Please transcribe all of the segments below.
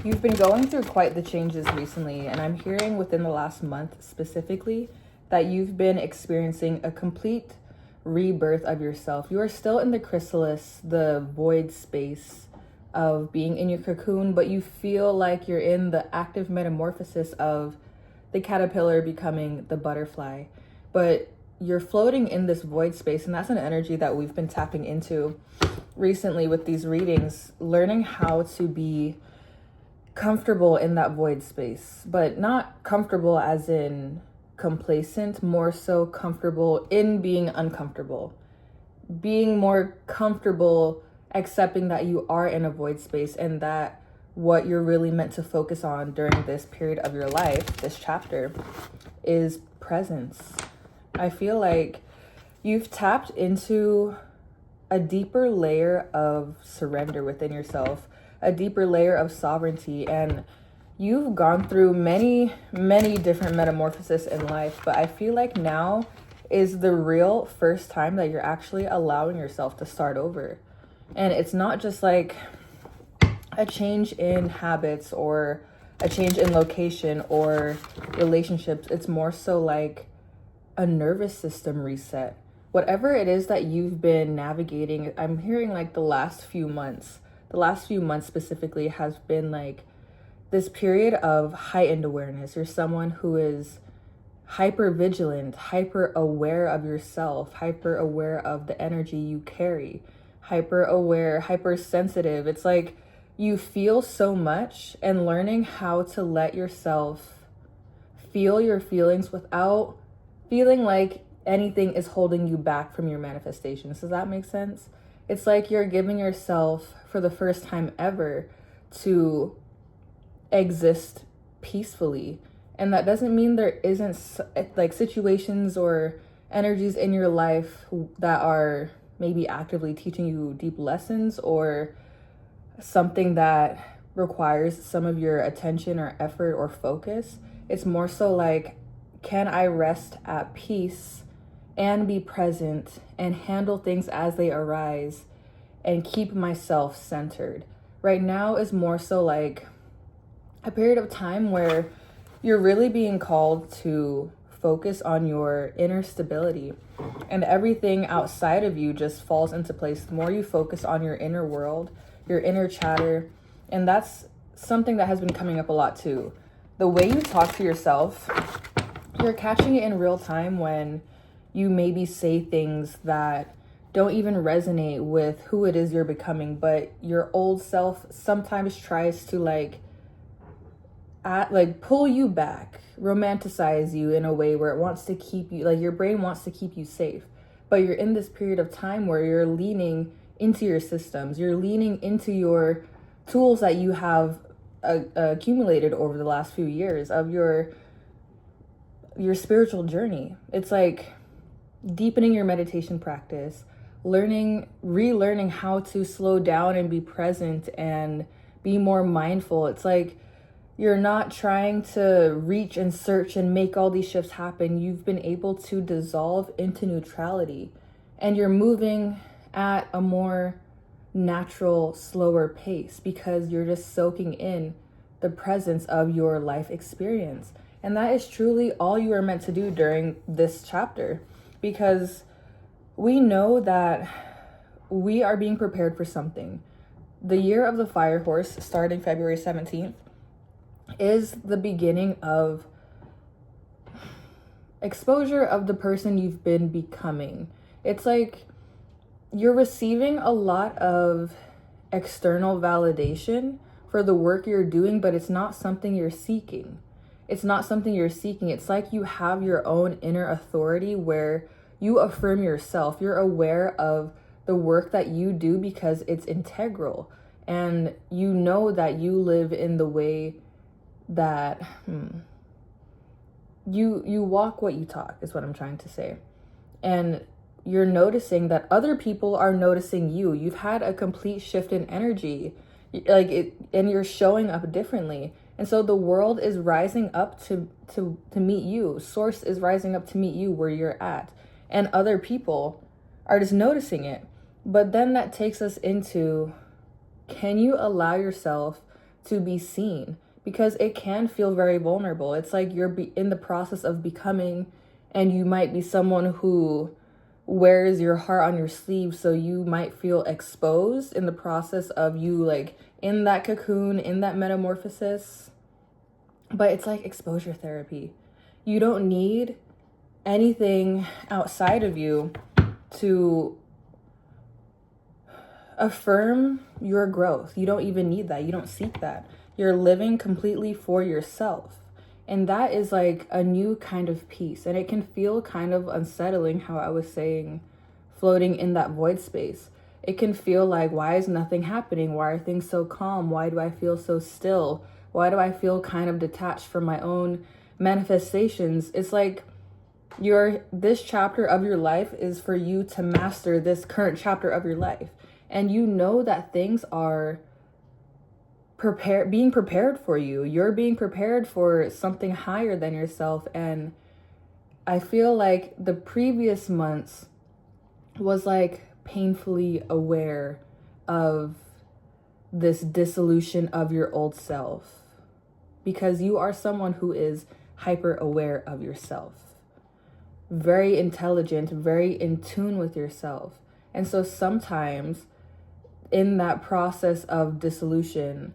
You've been going through quite the changes recently, and I'm hearing within the last month specifically that you've been experiencing a complete rebirth of yourself. You are still in the chrysalis, the void space of being in your cocoon, but you feel like you're in the active metamorphosis of the caterpillar becoming the butterfly. But you're floating in this void space, and that's an energy that we've been tapping into recently with these readings, learning how to be comfortable in that void space, but not comfortable as in complacent, more so comfortable in being uncomfortable, being more comfortable accepting that you are in a void space and that what you're really meant to focus on during this period of your life, this chapter, is presence. I feel like you've tapped into a deeper layer of surrender within yourself, a deeper layer of sovereignty, and you've gone through many different metamorphoses in life, but I feel like now is the real first time that you're actually allowing yourself to start over. And it's not just like a change in habits or a change in location or relationships. It's more so like a nervous system reset. Whatever it is that you've been navigating, I'm hearing like the last few months specifically has been like this period of heightened awareness. You're someone who is hyper vigilant, hyper aware of yourself, hyper aware of the energy you carry, hyper aware, hyper sensitive. It's like you feel so much, and learning how to let yourself feel your feelings without feeling like anything is holding you back from your manifestations. Does that make sense? It's like you're giving yourself, for the first time ever, to exist peacefully. And that doesn't mean there isn't like situations or energies in your life that are maybe actively teaching you deep lessons or something that requires some of your attention or effort or focus. It's more so like, can I rest at peace and be present and handle things as they arise and keep myself centered? Right now is more so like a period of time where you're really being called to focus on your inner stability, and everything outside of you just falls into place. The more you focus on your inner world, your inner chatter, and that's something that has been coming up a lot too. The way you talk to yourself, you're catching it in real time when you maybe say things that don't even resonate with who it is you're becoming, but your old self sometimes tries to like pull you back, romanticize you in a way where it wants to keep you, like your brain wants to keep you safe. But you're in this period of time where you're leaning into your systems, you're leaning into your tools that you have accumulated over the last few years of your spiritual journey. It's like deepening your meditation practice, relearning how to slow down and be present and be more mindful. It's like you're not trying to reach and search and make all these shifts happen. You've been able to dissolve into neutrality, and you're moving at a more natural, slower pace because you're just soaking in the presence of your life experience. And that is truly all you are meant to do during this chapter, because we know that we are being prepared for something. The year of the fire horse, starting February 17th, is the beginning of exposure of the person you've been becoming. It's like you're receiving a lot of external validation for the work you're doing, but it's not something you're seeking. It's like you have your own inner authority where you affirm yourself. You're aware of the work that you do because it's integral, and you know that you live in the way that you walk what you talk, is what I'm trying to say. And you're noticing that other people are noticing you. You've had a complete shift in energy, and you're showing up differently. And so the world is rising up to meet you. Source is rising up to meet you where you're at. And other people are just noticing it. But then that takes us into, can you allow yourself to be seen, because it can feel very vulnerable. It's like you're in the process of becoming, and you might be someone who wears your heart on your sleeve, so you might feel exposed in the process of you like in that cocoon, in that metamorphosis. But it's like exposure therapy. You don't need anything outside of you to affirm your growth. You don't even need that. You don't seek that. You're living completely for yourself. And that is like a new kind of peace. And it can feel kind of unsettling, how I was saying, floating in that void space. It can feel like, why is nothing happening? Why are things so calm? Why do I feel so still? Why do I feel kind of detached from my own manifestations? It's like this chapter of your life is for you to master this current chapter of your life. And you know that things are being prepared for you. You're being prepared for something higher than yourself. And I feel like the previous months was like painfully aware of this dissolution of your old self, because you are someone who is hyper aware of yourself, very intelligent, very in tune with yourself. And so sometimes in that process of dissolution,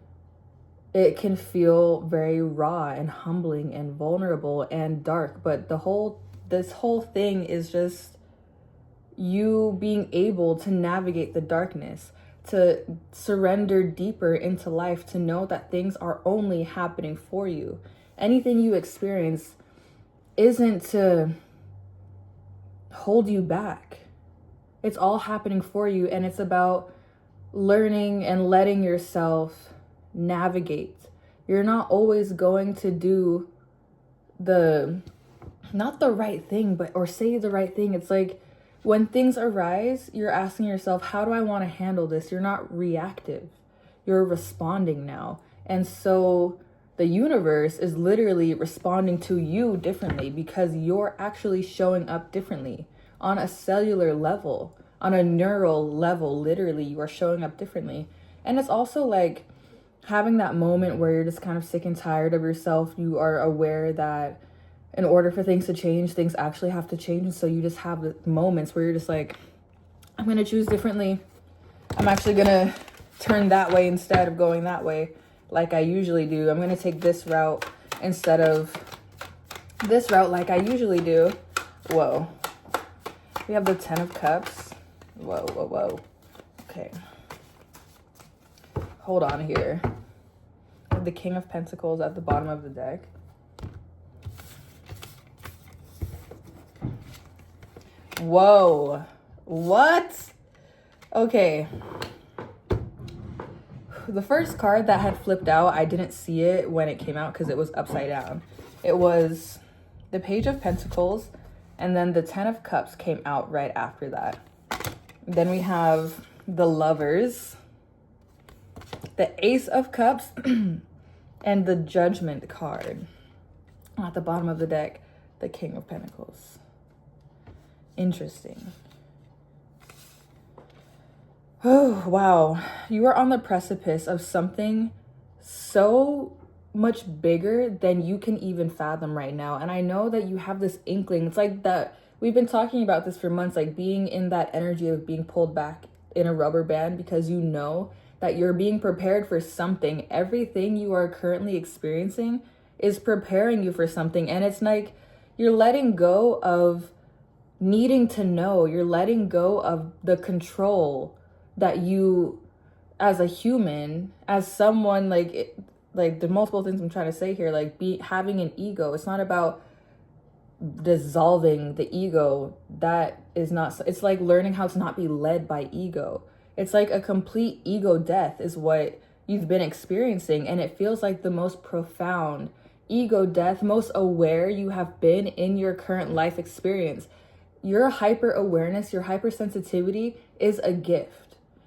it can feel very raw and humbling and vulnerable and dark. But this whole thing is just you being able to navigate the darkness, to surrender deeper into life, to know that things are only happening for you. Anything you experience isn't to hold you back. It's all happening for you, and it's about learning and letting yourself navigate. You're not always going to do not the right thing, or say the right thing. It's like when things arise, you're asking yourself, how do I want to handle this? You're not reactive. You're responding now. And so the universe is literally responding to you differently, because you're actually showing up differently on a cellular level, on a neural level. Literally, you are showing up differently. And it's also like having that moment where you're just kind of sick and tired of yourself. You are aware that in order for things to change, things actually have to change. And so you just have the moments where you're just like, I'm going to choose differently. I'm actually going to turn that way instead of going that way like I usually do. I'm going to take this route instead of this route like I usually do. Whoa. We have the 10 of Cups. Whoa, whoa, whoa. Okay. Hold on here. The King of Pentacles at the bottom of the deck. Whoa. What? Okay. The first card that had flipped out, I didn't see it when it came out because it was upside down. It was the Page of Pentacles, and then the 10 of Cups came out right after that. Then we have the Lovers, the Ace of Cups, and the Judgment card. At the bottom of the deck, the King of Pentacles. Interesting. Oh, wow. You are on the precipice of something so much bigger than you can even fathom right now. And I know that you have this inkling. It's like that we've been talking about this for months, like being in that energy of being pulled back in a rubber band, because you know that you're being prepared for something. Everything you are currently experiencing is preparing you for something. And it's like you're letting go of needing to know. You're letting go of the control that you, as a human, as someone, like the multiple things I'm trying to say here, like having an ego. It's not about dissolving the ego. That is not, it's like learning how to not be led by ego. It's like a complete ego death is what you've been experiencing. And it feels like the most profound ego death, most aware you have been in your current life experience. Your hyper awareness, your hypersensitivity is a gift.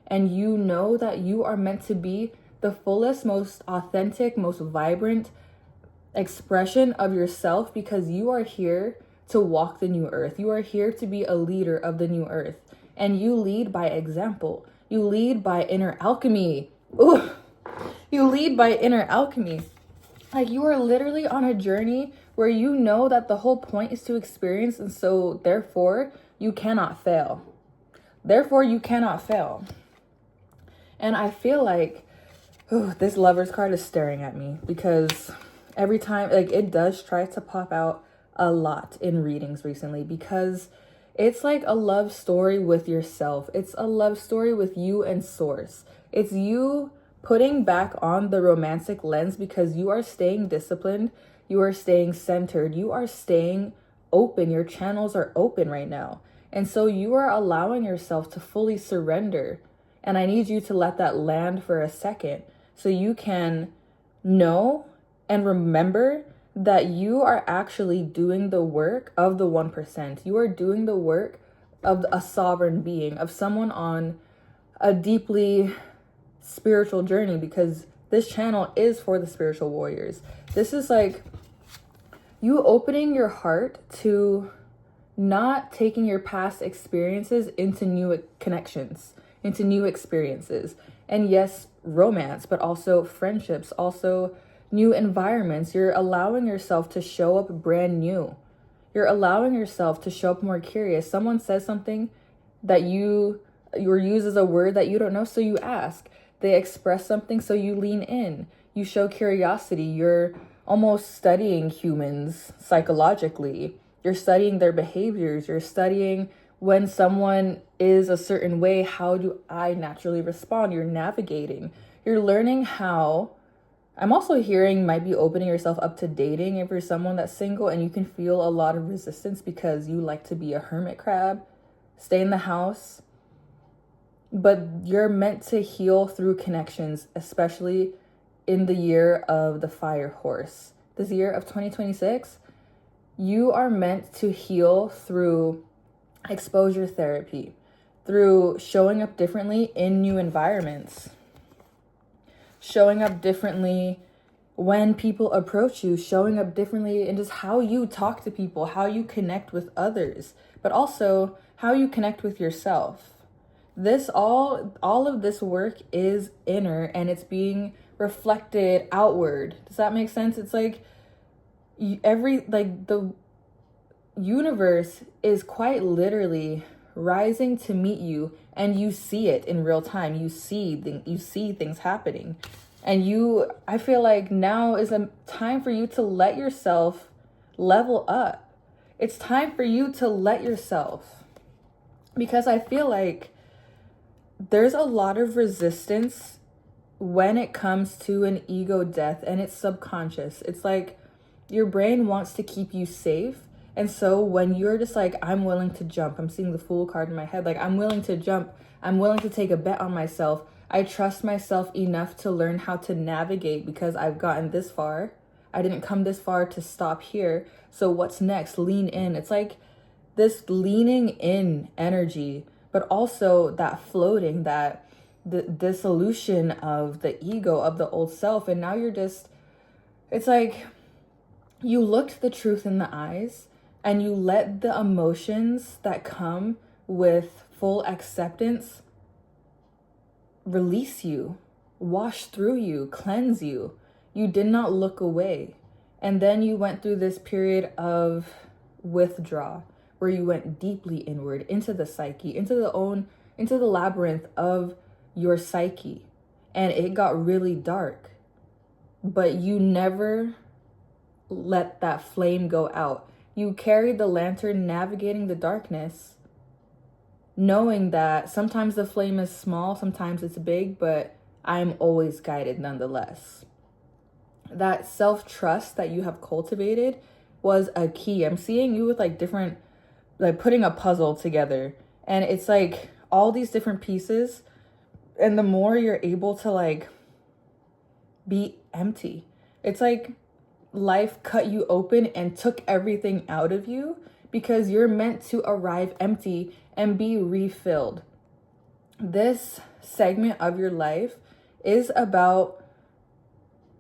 And you know that you are meant to be the fullest, most authentic, most vibrant expression of yourself, because you are here to walk the new earth. You are here to be a leader of the new earth. And you lead by example. You lead by inner alchemy. Ooh. You lead by inner alchemy. Like, you are literally on a journey where you know that the whole point is to experience, and so therefore you cannot fail. Therefore you cannot fail. And I feel like this Lover's card is staring at me, because every time, like, it does try to pop out a lot in readings recently, because it's like a love story with yourself. It's a love story with you and source. It's you putting back on the romantic lens, because you are staying disciplined, you are staying centered, you are staying open. Your channels are open right now. And so you are allowing yourself to fully surrender. And I need you to let that land for a second, so you can know and remember that you are actually doing the work of the 1%. You are doing the work of a sovereign being, of someone on a deeply spiritual journey, because this channel is for the spiritual warriors. This is like you opening your heart to not taking your past experiences into new connections, into new experiences. And yes, romance, but also friendships, also new environments. You're allowing yourself to show up brand new. You're allowing yourself to show up more curious. Someone says something that you uses a word that you don't know, so you ask. They express something, so you lean in. You show curiosity. You're almost studying humans psychologically. You're studying their behaviors. You're studying when someone is a certain way, how do I naturally respond? You're navigating. You're learning how. I'm also hearing might be opening yourself up to dating if you're someone that's single, and you can feel a lot of resistance because you like to be a hermit crab, stay in the house. But you're meant to heal through connections, especially in the year of the fire horse. This year of 2026, you are meant to heal through exposure therapy, through showing up differently in new environments, showing up differently when people approach you, showing up differently in just how you talk to people, how you connect with others, but also how you connect with yourself. This all of this work is inner, and it's being reflected outward. Does that make sense? It's like the universe is quite literally rising to meet you, and you see it in real time. You see things happening, and I feel like now is a time for you to let yourself level up. It's time for you to let yourself, because I feel like there's a lot of resistance when it comes to an ego death, and it's subconscious. It's like your brain wants to keep you safe. And so when you're just like, I'm willing to jump, I'm seeing the Fool card in my head, like, I'm willing to jump, I'm willing to take a bet on myself. I trust myself enough to learn how to navigate, because I've gotten this far. I didn't come this far to stop here. So what's next? Lean in. It's like this leaning in energy, but also that floating, that the dissolution of the ego, of the old self. And now it's like you looked the truth in the eyes, and you let the emotions that come with full acceptance release you, wash through you, cleanse you. You did not look away. And then you went through this period of withdrawal, where you went deeply inward into the psyche, into the labyrinth of your psyche. And it got really dark, but you never let that flame go out. You carried the lantern, navigating the darkness, knowing that sometimes the flame is small, sometimes it's big, but I'm always guided nonetheless. That self-trust that you have cultivated was a key. I'm seeing you with different, putting a puzzle together, and it's like all these different pieces, and the more you're able to be empty, it's like life cut you open and took everything out of you, because you're meant to arrive empty and be refilled. This segment of your life is about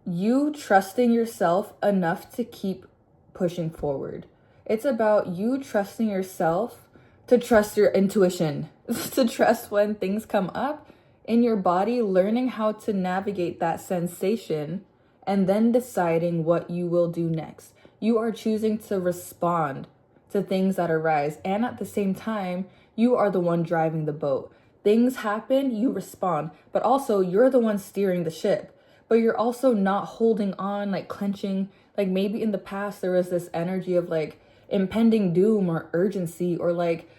you trusting yourself enough to keep pushing forward. It's about you trusting yourself to trust your intuition, to trust when things come up, in your body, learning how to navigate that sensation, and then deciding what you will do next. You are choosing to respond to things that arise, and at the same time, you are the one driving the boat. Things happen, you respond, but also you're the one steering the ship. But you're also not holding on, like clenching. Like maybe in the past there was this energy of like impending doom or urgency, or like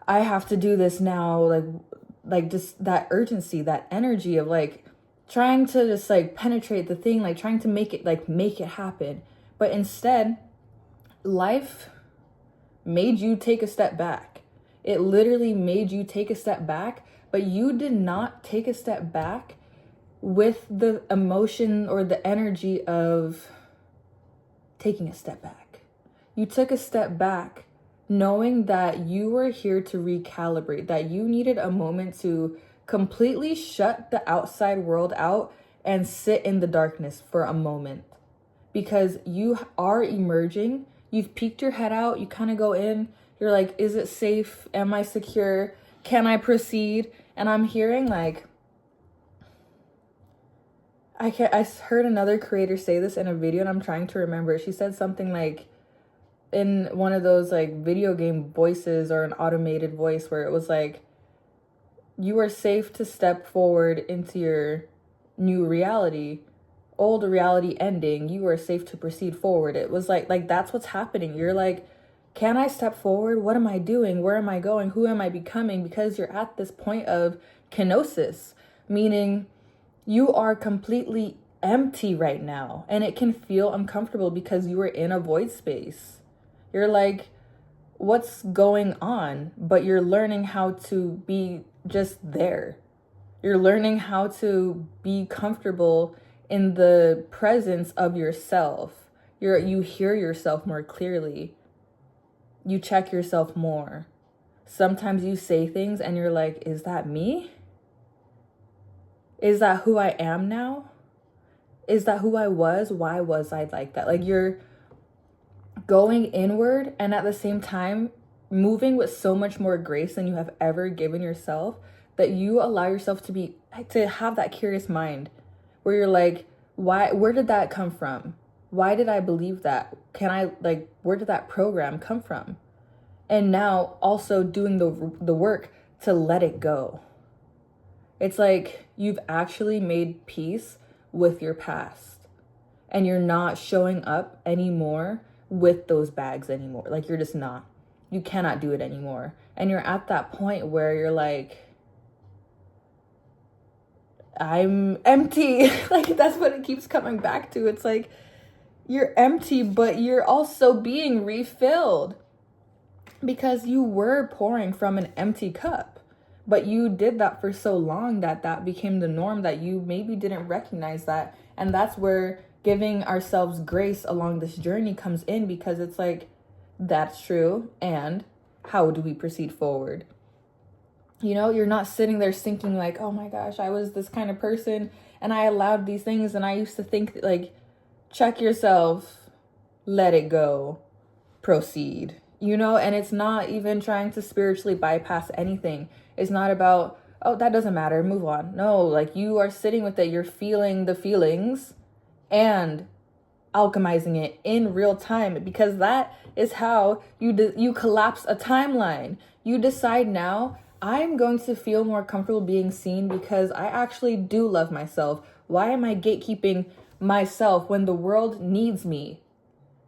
I have to do this now, like just that urgency, that energy of like trying to just like penetrate the thing, like trying to make it happen. But instead, life made you take a step back. It literally made you take a step back, but you did not take a step back with the emotion or the energy of taking a step back. You took a step back knowing that you were here to recalibrate, that you needed a moment to completely shut the outside world out and sit in the darkness for a moment. Because you are emerging, you've peeked your head out, you kind of go in, you're like, is it safe? Am I secure? Can I proceed? And I'm hearing like, I heard another creator say this in a video and I'm trying to remember. She said something like, in one of those like video game voices or an automated voice, where it was like, you are safe to step forward into your new reality. Old reality ending, you are safe to proceed forward. It was like that's what's happening. You're like, can I step forward? What am I doing? Where am I going? Who am I becoming? Because you're at this point of kenosis, meaning you are completely empty right now. And it can feel uncomfortable because you are in a void space. You're like, what's going on? But you're learning how to be just there. You're learning how to be comfortable in the presence of yourself. You hear yourself more clearly. You check yourself more. Sometimes you say things and you're like, is that me? Is that who I am now? Is that who I was? Why was I like that? Like you're going inward and at the same time moving with so much more grace than you have ever given yourself, that you allow yourself to have that curious mind where you're like, where did that come from? Why did I believe that? Where did that program come from? And now also doing the work to let it go. It's like you've actually made peace with your past and you're not showing up anymore with those bags anymore. Like you're just not. You cannot do it anymore. And you're at that point where you're like, I'm empty. Like that's what it keeps coming back to. It's like you're empty, but you're also being refilled because you were pouring from an empty cup. But you did that for so long that became the norm, that you maybe didn't recognize that. And that's where giving ourselves grace along this journey comes in, because it's like, that's true. And how do we proceed forward? You know, you're not sitting there thinking like, oh my gosh, I was this kind of person and I allowed these things. And I used to think like, check yourself, let it go, proceed, you know? And it's not even trying to spiritually bypass anything. It's not about, oh, that doesn't matter, move on. No, like you are sitting with it. You're feeling the feelings and alchemizing it in real time, because that is how you collapse a timeline. You decide now, I'm going to feel more comfortable being seen because I actually do love myself. Why am I gatekeeping myself when the world needs me?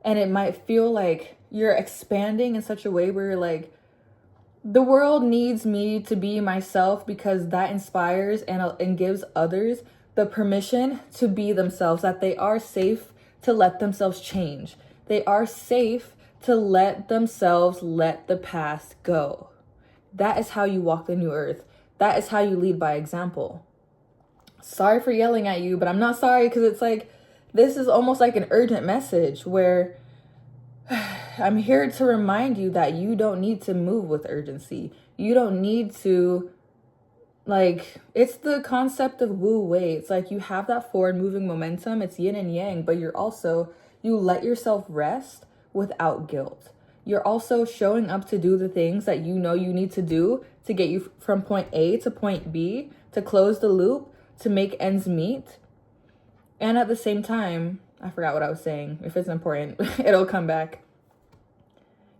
And it might feel like you're expanding in such a way where you're like, the world needs me to be myself, because that inspires and gives others the permission to be themselves, that they are safe to let themselves change. They are safe to let themselves let the past go. That is how you walk the new earth. That is how you lead by example. Sorry for yelling at you, but I'm not sorry, because it's like, this is almost like an urgent message where I'm here to remind you that you don't need to move with urgency. You don't need to, like, it's the concept of wu wei. It's like you have that forward moving momentum. It's yin and yang, but you let yourself rest without guilt. You're also showing up to do the things that you know you need to do to get you from point A to point B to close the loop, to make ends meet. And at the same time, I forgot what I was saying. If it's important, it'll come back.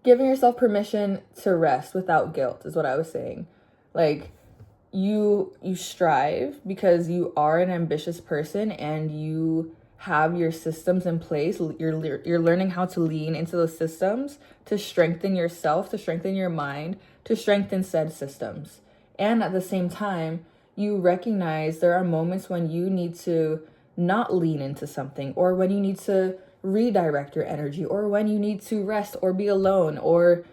Giving yourself permission to rest without guilt is what I was saying. Like, you strive because you are an ambitious person and you have your systems in place. You're learning how to lean into those systems to strengthen yourself, to strengthen your mind, to strengthen said systems. And at the same time, you recognize there are moments when you need to not lean into something, or when you need to redirect your energy, or when you need to rest or be alone, or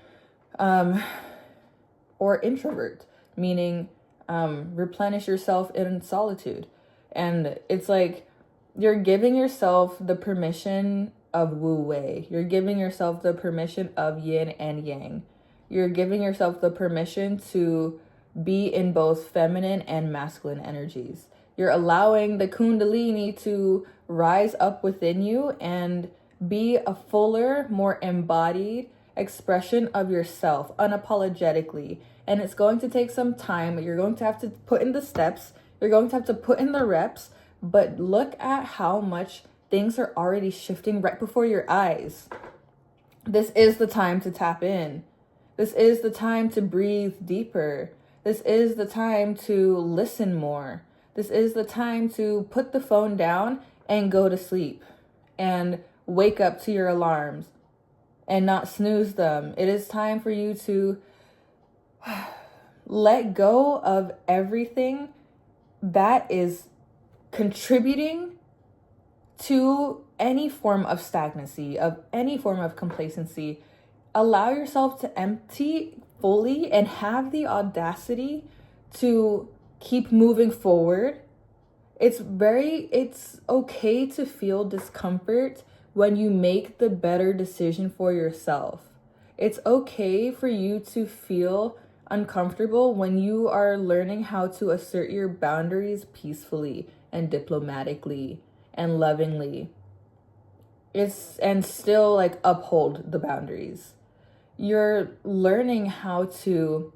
introvert, meaning replenish yourself in solitude. And it's like you're giving yourself the permission of wu wei. You're giving yourself the permission of yin and yang. You're giving yourself the permission to be in both feminine and masculine energies. You're allowing the kundalini to rise up within you and be a fuller, more embodied expression of yourself unapologetically. And it's going to take some time. You're going to have to put in the steps. You're going to have to put in the reps. But look at how much things are already shifting right before your eyes. This is the time to tap in. This is the time to breathe deeper. This is the time to listen more. This is the time to put the phone down and go to sleep and wake up to your alarms and not snooze them. It is time for you to let go of everything that is contributing to any form of stagnancy, of any form of complacency. Allow yourself to empty fully and have the audacity to keep moving forward. It's okay to feel discomfort when you make the better decision for yourself. It's okay for you to feel uncomfortable when you are learning how to assert your boundaries peacefully and diplomatically and lovingly. And still like uphold the boundaries. You're learning how to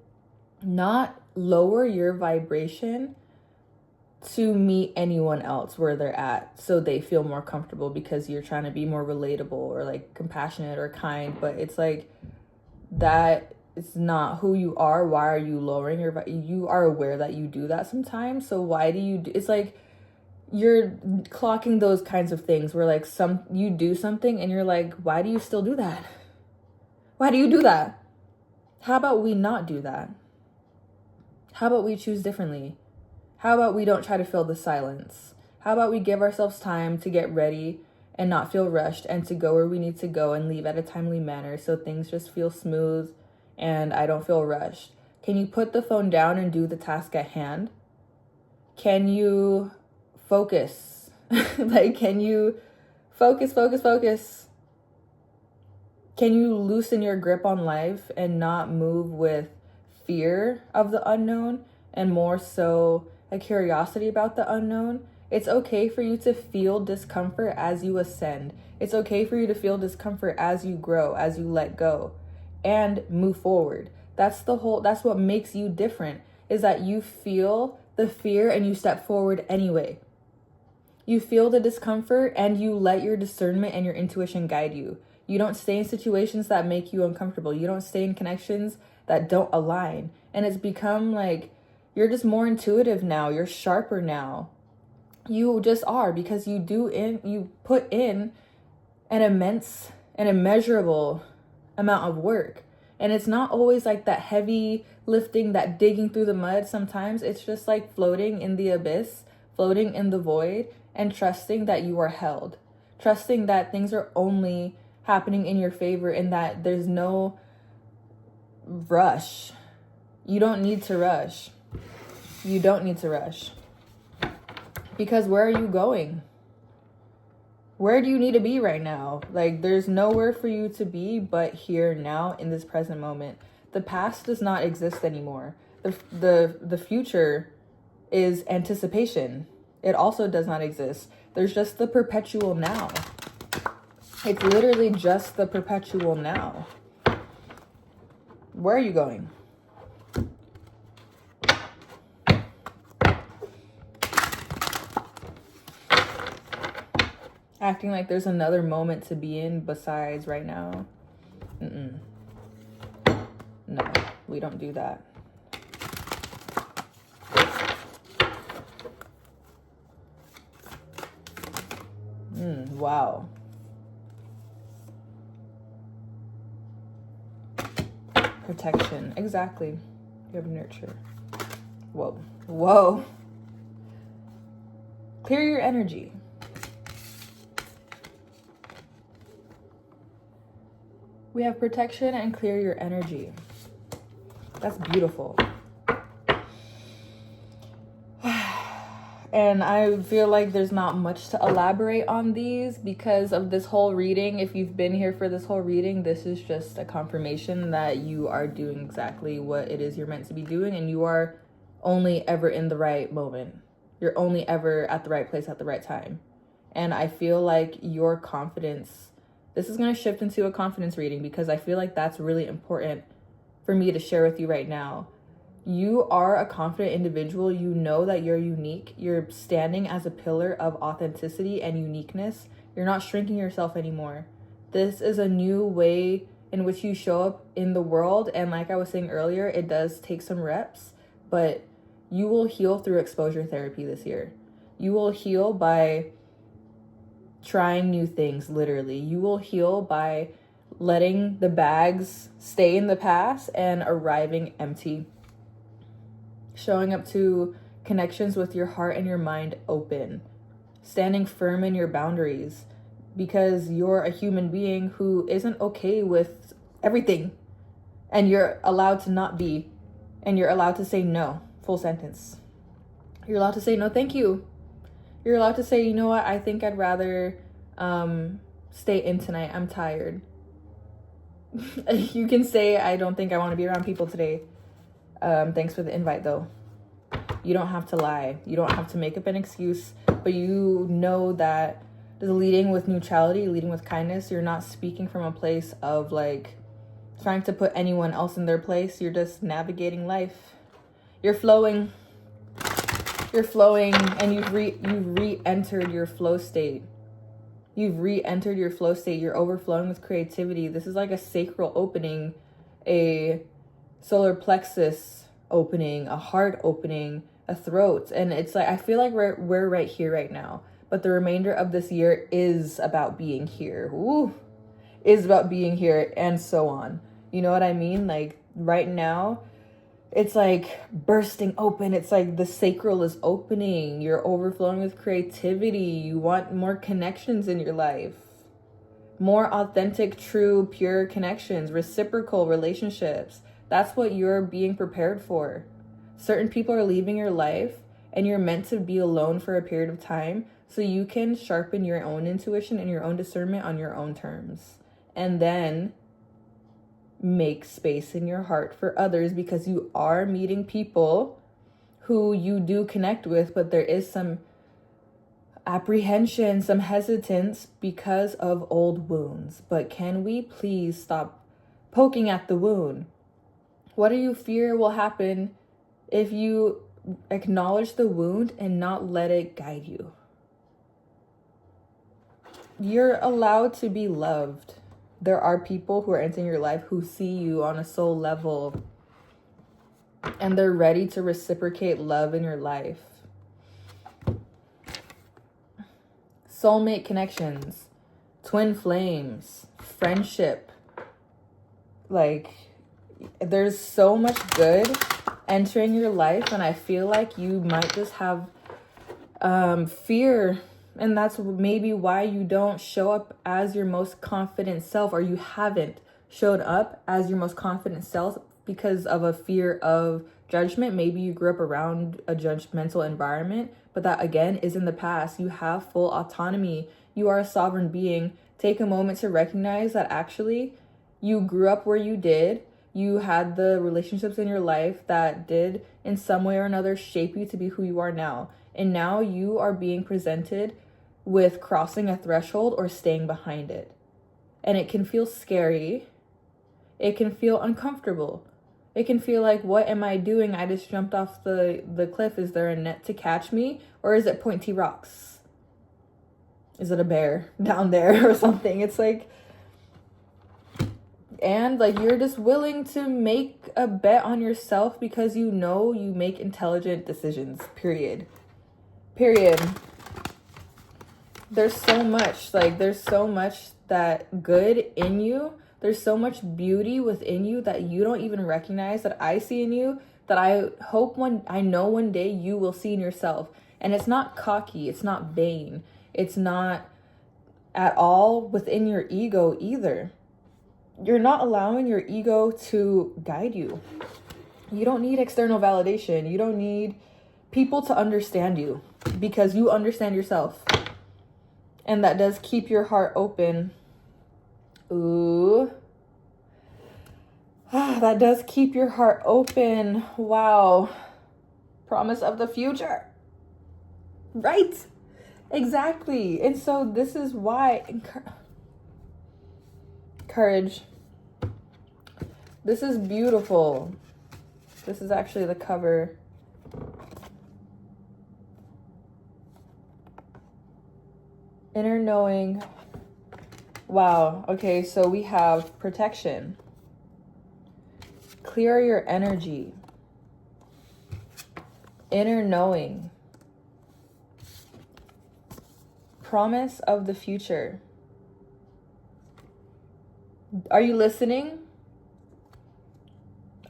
not lower your vibration to meet anyone else where they're at so they feel more comfortable because you're trying to be more relatable or like compassionate or kind. But it's like that is not who you are. Why are you lowering your you are aware that you do that sometimes, so why do you it's like you're clocking those kinds of things where like you do something and you're like, why do you still do that? Why do you do that? How about we not do that? How about we choose differently? How about we don't try to fill the silence? How about we give ourselves time to get ready and not feel rushed and to go where we need to go and leave at a timely manner so things just feel smooth and I don't feel rushed? Can you put the phone down and do the task at hand? Can you focus? Like, can you focus? Can you loosen your grip on life and not move with fear of the unknown and more so a curiosity about the unknown? It's okay for you to feel discomfort as you ascend. It's okay for you to feel discomfort as you grow, as you let go and move forward. That's what makes you different, is that you feel the fear and you step forward anyway. You feel the discomfort and you let your discernment and your intuition guide you. You don't stay in situations that make you uncomfortable. You don't stay in connections that don't align. And it's become like you're just more intuitive now. You're sharper now. You just are, because you put in an immeasurable amount of work. And it's not always like that heavy lifting, that digging through the mud. Sometimes it's just like floating in the abyss, floating in the void, and trusting that you are held. Trusting that things are only happening in your favor and that there's no rush. You don't need to rush. You don't need to rush. Because where are you going? Where do you need to be right now? Like, there's nowhere for you to be but here now in this present moment. The past does not exist anymore. The future is anticipation. It also does not exist. There's just the perpetual now. It's literally just the perpetual now. Where are you going? acting like there's another moment to be in besides right now. No, we don't do that. Wow. Protection. Exactly. You have nurture. Whoa. Whoa. Clear your energy. We have protection and clear your energy. That's beautiful. And I feel like there's not much to elaborate on these because of this whole reading. If you've been here for this whole reading, this is just a confirmation that you are doing exactly what it is you're meant to be doing, and you are only ever in the right moment. You're only ever at the right place at the right time. And I feel like your confidence, this is going to shift into a confidence reading because I feel like that's really important for me to share with you right now. You are a confident individual. You know that you're unique. You're standing as a pillar of authenticity and uniqueness. You're not shrinking yourself anymore. This is a new way in which you show up in the world. And like I was saying earlier, it does take some reps, but you will heal through exposure therapy this year. You will heal by trying new things, literally. You will heal by letting the bags stay in the past and arriving empty. Showing up to connections with your heart and your mind open. Standing firm in your boundaries because you're a human being who isn't okay with everything. And you're allowed to not be. And you're allowed to say no. Full sentence. You're allowed to say no, thank you. You're allowed to say, you know what, I think I'd rather stay in tonight. I'm tired. You can say, I don't think I want to be around people today. Thanks for the invite though. You don't have to lie. You don't have to make up an excuse, but you know that leading with neutrality, leading with kindness, you're not speaking from a place of like trying to put anyone else in their place. You're just navigating life. You're flowing. You're flowing, and you've re-entered your flow state. You've re-entered your flow state. You're overflowing with creativity. This is like a sacral opening, a solar plexus opening, a heart opening, a throat. And it's like, I feel like we're right here right now. But the remainder of this year is about being here. Ooh, is about being here and so on. You know what I mean? Like right now, it's like bursting open. It's like the sacral is opening. You're overflowing with creativity. You want more connections in your life. More authentic, true, pure connections, reciprocal relationships. That's what you're being prepared for. Certain people are leaving your life and you're meant to be alone for a period of time so you can sharpen your own intuition and your own discernment on your own terms. And then make space in your heart for others because you are meeting people who you do connect with, but there is some apprehension, some hesitance because of old wounds. But can we please stop poking at the wound? What do you fear will happen if you acknowledge the wound and not let it guide you? You're allowed to be loved. There are people who are entering your life who see you on a soul level and they're ready to reciprocate love in your life. Soulmate connections, twin flames, friendship. Like, there's so much good entering your life, and I feel like you might just have fear, and that's maybe why you don't show up as your most confident self, or you haven't showed up as your most confident self because of a fear of judgment. Maybe you grew up around a judgmental environment, but that again is in the past. You have full autonomy. You are a sovereign being. Take a moment to recognize that actually you grew up where you did. You had the relationships in your life that did in some way or another shape you to be who you are now. And now you are being presented with crossing a threshold or staying behind it. And it can feel scary. It can feel uncomfortable. It can feel like, what am I doing? I just jumped off the cliff. Is there a net to catch me? Or is it pointy rocks? is it a bear down there or something? It's like, and like you're just willing to make a bet on yourself because you know you make intelligent decisions, period. There's so much, that good in you. There's so much beauty within you that you don't even recognize, that I see in you, that I know one day you will see in yourself. And it's not cocky, it's not vain, it's not at all within your ego either. You're not allowing your ego to guide you. You don't need external validation. You don't need people to understand you because you understand yourself. And that does keep your heart open. Ooh. That does keep your heart open. Wow. Promise of the future. Right? Exactly. And so this is why courage. This is beautiful. This is actually the cover. Inner knowing. Wow. Okay, so we have protection. Clear your energy. Inner knowing. Promise of the future. Are you listening?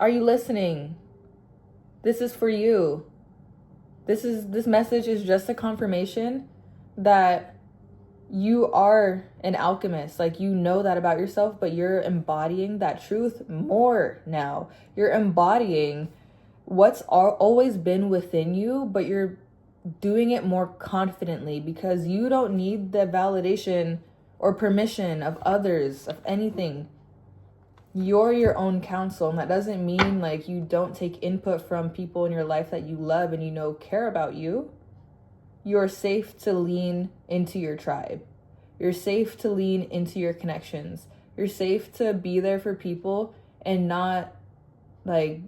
Are you listening? This is for you. This message is just a confirmation that you are an alchemist. Like, you know that about yourself, but you're embodying that truth more now. You're embodying what's always been within you, but you're doing it more confidently because you don't need the validation or permission of others, of anything. You're your own counsel, and that doesn't mean like you don't take input from people in your life that you love and you know care about you. You're safe to lean into your tribe. You're safe to lean into your connections. You're safe to be there for people and not like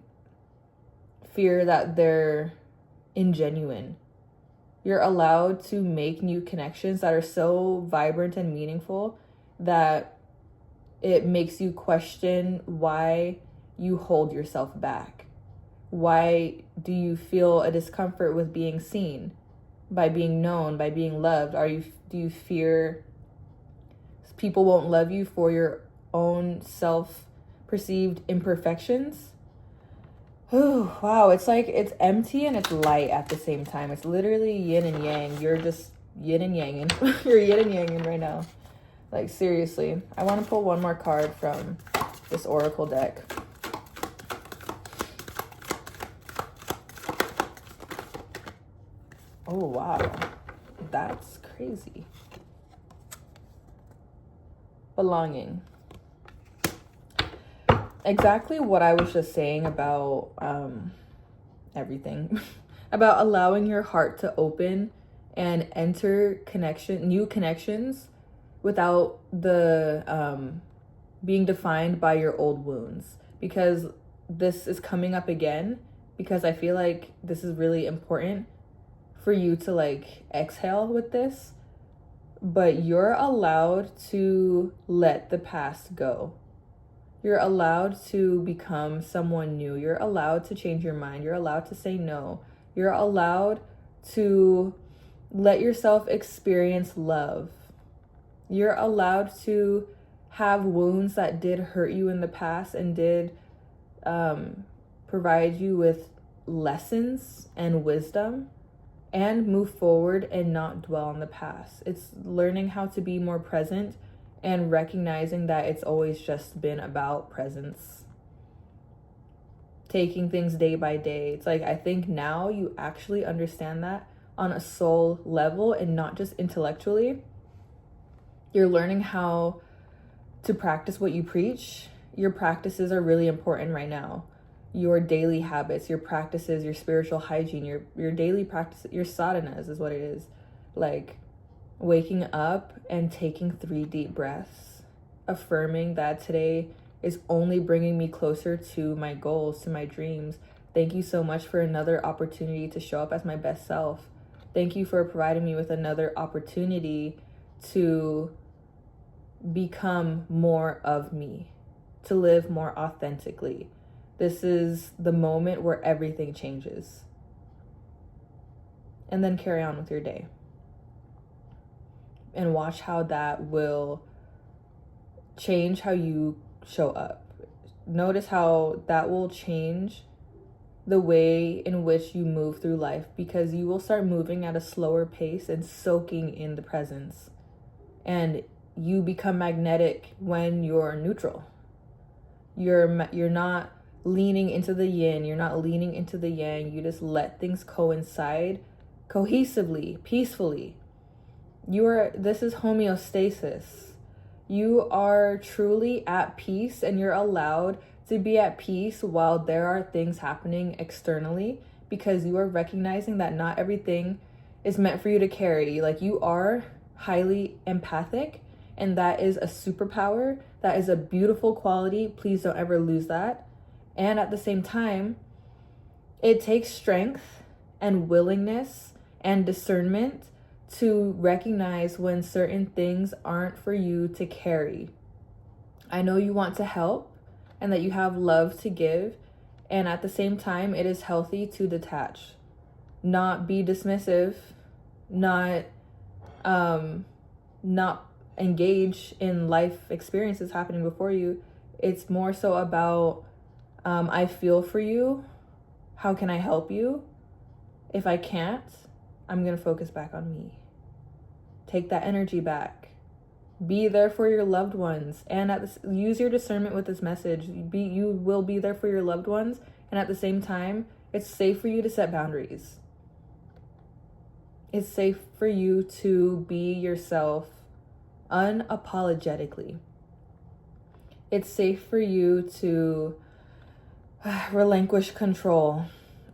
fear that they're ingenuine. You're allowed to make new connections that are so vibrant and meaningful that it makes you question why you hold yourself back. Why do you feel a discomfort with being seen, by being known, by being loved? Do you fear people won't love you for your own self-perceived imperfections? Oh, wow. It's like it's empty and it's light at the same time. It's literally yin and yang. You're just yin and yanging. You're yin and yanging right now. Like, seriously. I want to pull one more card from this oracle deck. Oh, wow. That's crazy. Belonging. Exactly what I was just saying about everything. About allowing your heart to open and enter new connections without the being defined by your old wounds. Because this is coming up again, because I feel like this is really important for you to like exhale with this. But you're allowed to let the past go. You're allowed to become someone new. You're allowed to change your mind. You're allowed to say no. You're allowed to let yourself experience love. You're allowed to have wounds that did hurt you in the past and did provide you with lessons and wisdom, and move forward and not dwell on the past. It's learning how to be more present and recognizing that it's always just been about presence. Taking things day by day. It's like, I think now you actually understand that on a soul level and not just intellectually. You're learning how to practice what you preach. Your practices are really important right now. Your daily habits, your practices, your spiritual hygiene, your daily practice, your sadhanas is what it is. Like waking up and taking 3 deep breaths, affirming that today is only bringing me closer to my goals, to my dreams. Thank you so much for another opportunity to show up as my best self. Thank you for providing me with another opportunity to become more of me, to live more authentically. This is the moment where everything changes. And then carry on with your day. And watch how that will change how you show up. Notice how that will change the way in which you move through life, because you will start moving at a slower pace and soaking in the presence. And you become magnetic when you're neutral. You're not leaning into the yin, you're not leaning into the yang. You just let things coincide cohesively, peacefully. This is homeostasis. You are truly at peace, and you're allowed to be at peace while there are things happening externally, because you are recognizing that not everything is meant for you to carry. Like, you are highly empathic, and that is a superpower. That is a beautiful quality. Please don't ever lose that. And at the same time, it takes strength and willingness and discernment to recognize when certain things aren't for you to carry. I know you want to help and that you have love to give, and at the same time, it is healthy to detach, not be dismissive, not engage in life experiences happening before you. It's more so about, I feel for you. How can I help you? If I can't, I'm going to focus back on me. Take that energy back. Be there for your loved ones. And use your discernment with this message. You will be there for your loved ones. And at the same time, it's safe for you to set boundaries. It's safe for you to be yourself unapologetically. It's safe for you to relinquish control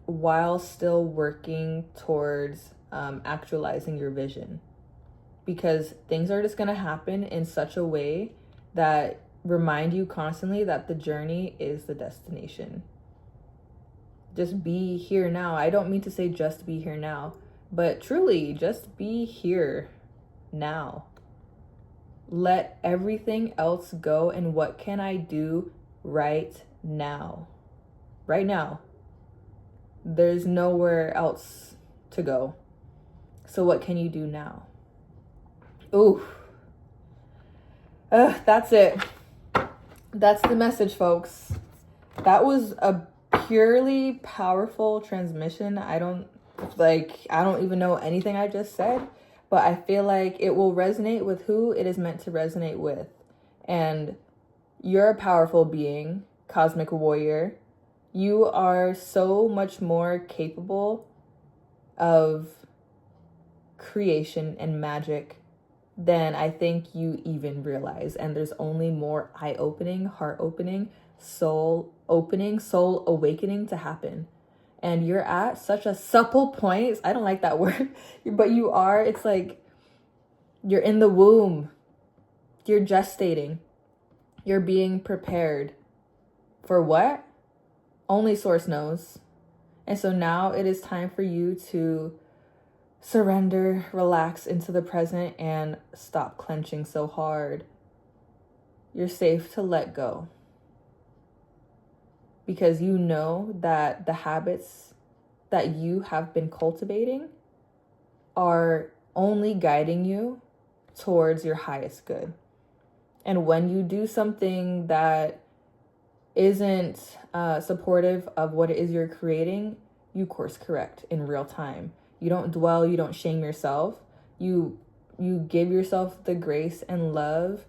while still working towards actualizing your vision. Because things are just going to happen in such a way that remind you constantly that the journey is the destination. Just be here now. I don't mean to say just be here now, but truly just be here now. Let everything else go, and what can I do right now? Right now. There's nowhere else to go. So what can you do now? Ooh. That's it. That's the message, folks. That was a purely powerful transmission. I don't even know anything I just said, but I feel like it will resonate with who it is meant to resonate with. And you're a powerful being, cosmic warrior. You are so much more capable of creation and magic than I think you even realize. And there's only more eye-opening, heart-opening, soul awakening to happen. And you're at such a supple point. I don't like that word, but you are. It's like you're in the womb. You're gestating. You're being prepared. For what? Only Source knows. And so now it is time for you to surrender, relax into the present, and stop clenching so hard. You're safe to let go. Because you know that the habits that you have been cultivating are only guiding you towards your highest good. And when you do something that isn't supportive of what it is you're creating, you course correct in real time. You don't dwell, you don't shame yourself. You give yourself the grace and love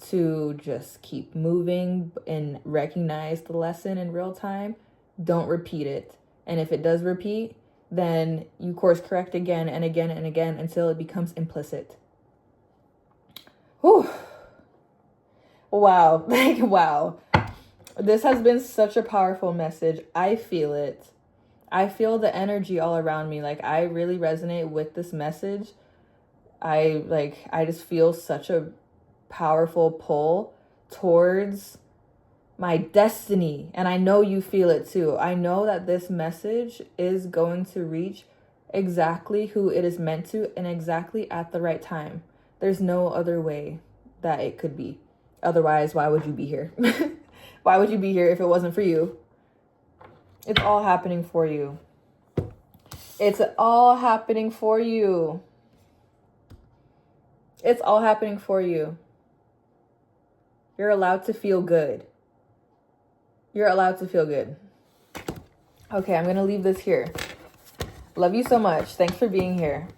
to just keep moving and recognize the lesson in real time. Don't repeat it. And if it does repeat, then you course correct again and again and again until it becomes implicit. Whew. Wow. Wow. This has been such a powerful message. I feel it. I feel the energy all around me. I really resonate with this message. I just feel such a powerful pull towards my destiny. And I know you feel it too. I know that this message is going to reach exactly who it is meant to, and exactly at the right time. There's no other way that it could be. Otherwise, why would you be here? Why would you be here if it wasn't for you? It's all happening for you. It's all happening for you. It's all happening for you. You're allowed to feel good. You're allowed to feel good. Okay, I'm going to leave this here. Love you so much. Thanks for being here.